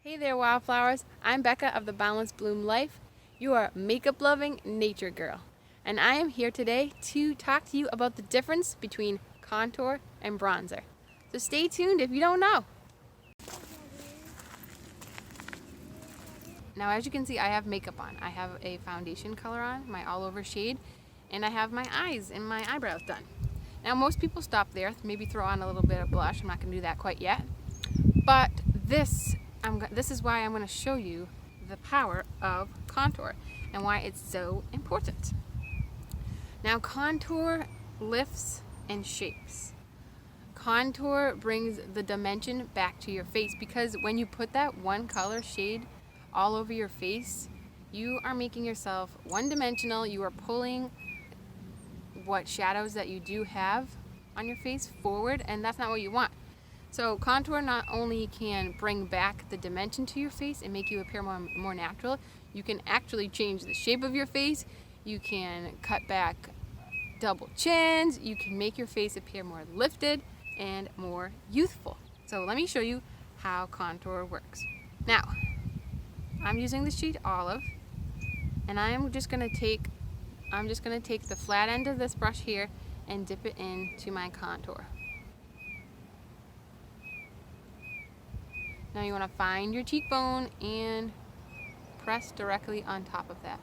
Hey there, wildflowers. I'm Becca of the Boundless Bloom Life. You are a makeup loving nature girl. And I am here today to talk to you about the difference between contour and bronzer. So stay tuned if you don't know. Now, as you can see, I have makeup on. I have a foundation color on, my all over shade, and I have my eyes and my eyebrows done. Now, most people stop there, maybe throw on a little bit of blush. I'm not going to do that quite yet. But this is why I'm going to show you the power of contour and why it's so important. Now, contour lifts and shapes. Contour brings the dimension back to your face because when you put that one color shade all over your face, you are making yourself one-dimensional. You are pulling what shadows that you do have on your face forward, and that's not what you want. So contour not only can bring back the dimension to your face and make you appear more natural, you can actually change the shape of your face. You can cut back double chins. You can make your face appear more lifted and more youthful. So let me show you how contour works. Now, I'm using the shade Olive, and I'm just gonna take the flat end of this brush here and dip it into my contour. Now you want to find your cheekbone and press directly on top of that.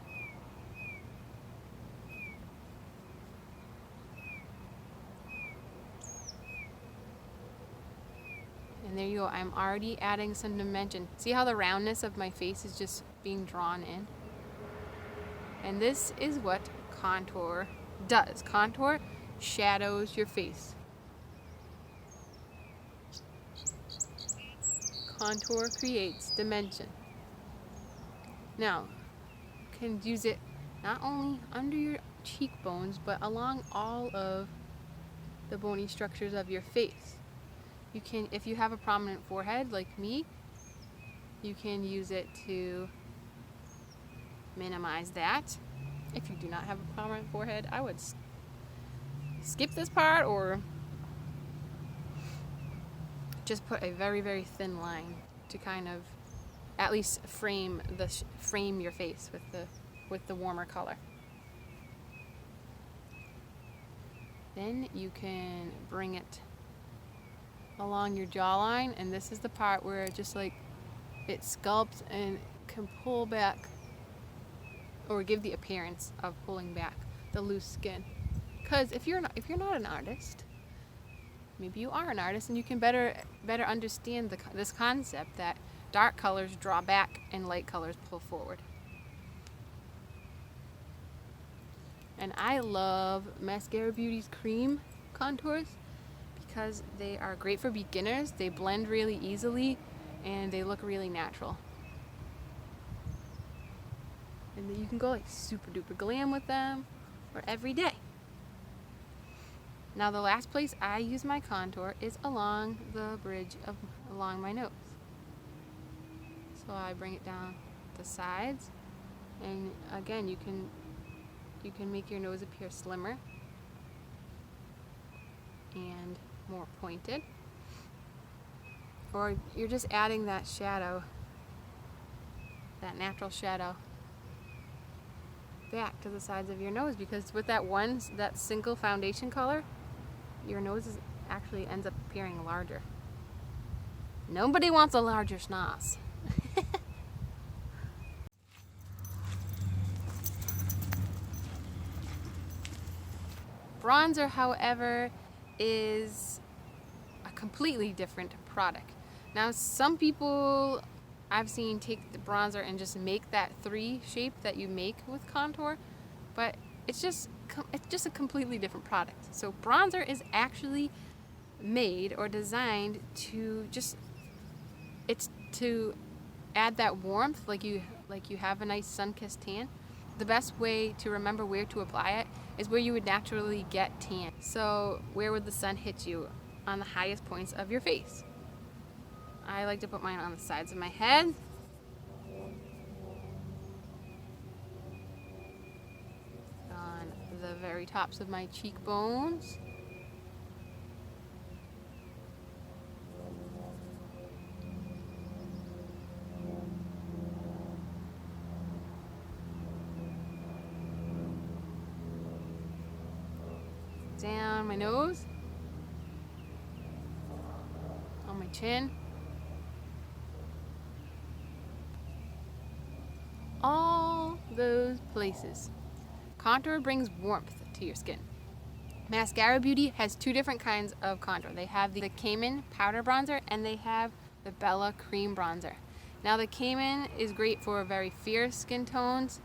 And there you go. I'm already adding some dimension. See how the roundness of my face is just being drawn in? And this is what contour does. Contour shadows your face. Contour creates dimension. Now, you can use it not only under your cheekbones, but along all of the bony structures of your face. You can, if you have a prominent forehead like me, you can use it to minimize that. If you do not have a prominent forehead, I would skip this part or just put a very, very thin line to kind of at least frame your face with the warmer color. Then you can bring it along your jawline, and this is the part where it just like it sculpts and can pull back or give the appearance of pulling back the loose skin. Because if you're not an artist, maybe you are an artist and you can better understand this concept that dark colors draw back and light colors pull forward. And I love Mascara Beauty's cream contours because they are great for beginners. They blend really easily and they look really natural. And then you can go like super duper glam with them or every day. Now the last place I use my contour is along the bridge along my nose. So I bring it down the sides, and again you can make your nose appear slimmer and more pointed. Or you're just adding that shadow, that natural shadow back to the sides of your nose, because with that single foundation color, your nose actually ends up appearing larger. Nobody wants a larger schnoz. Bronzer, however, is a completely different product. Now, some people I've seen take the bronzer and just make that 3 shape that you make with contour, but it's just a completely different product. So bronzer is actually made or designed to add that warmth, like you have a nice sun-kissed tan. The best way to remember where to apply it is where you would naturally get tan. So where would the sun hit you? On the highest points of your face. I like to put mine on the sides of my head. On the very tops of my cheekbones. down my nose, on my chin, all those places. Contour brings warmth to your skin. Mascara Beauty has two different kinds of contour. They have the Cayman powder bronzer and they have the Bella cream bronzer. Now the Cayman is great for very fierce skin tones.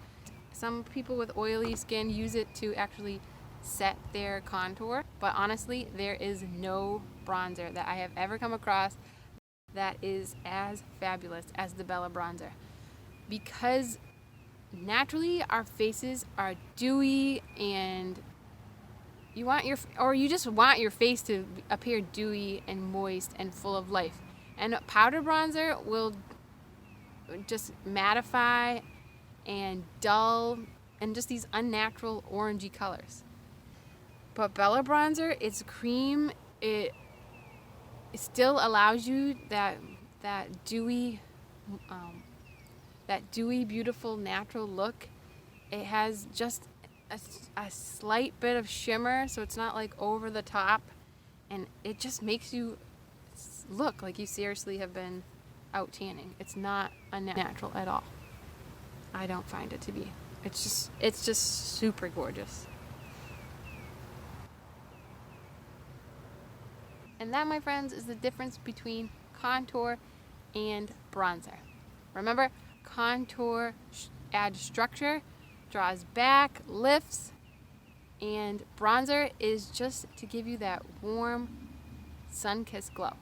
Some people with oily skin use it to actually set their contour, but honestly there is no bronzer that I have ever come across that is as fabulous as the Bella bronzer, because naturally our faces are dewy and you just want your face to appear dewy and moist and full of life. And powder bronzer will just mattify and dull and just these unnatural orangey colors. But Bella bronzer, it's cream. It still allows you that dewy, beautiful, natural look. It has just a slight bit of shimmer, so it's not like over the top, and it just makes you look like you seriously have been out tanning. It's not unnatural at all. I don't find it to be. It's just super gorgeous. And that, my friends, is the difference between contour and bronzer. Remember, contour adds structure, draws back, lifts, and bronzer is just to give you that warm, sun-kissed glow.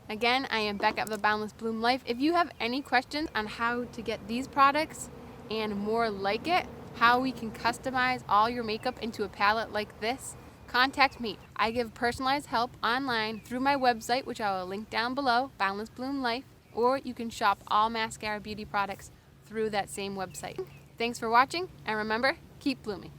Again, I am Becca of the Boundless Bloom Life. If you have any questions on how to get these products and more like it, how we can customize all your makeup into a palette like this, contact me. I give personalized help online through my website, which I will link down below, Boundless Bloom Life, or you can shop all Maskcara Beauty products through that same website. Thanks for watching, and remember, keep blooming.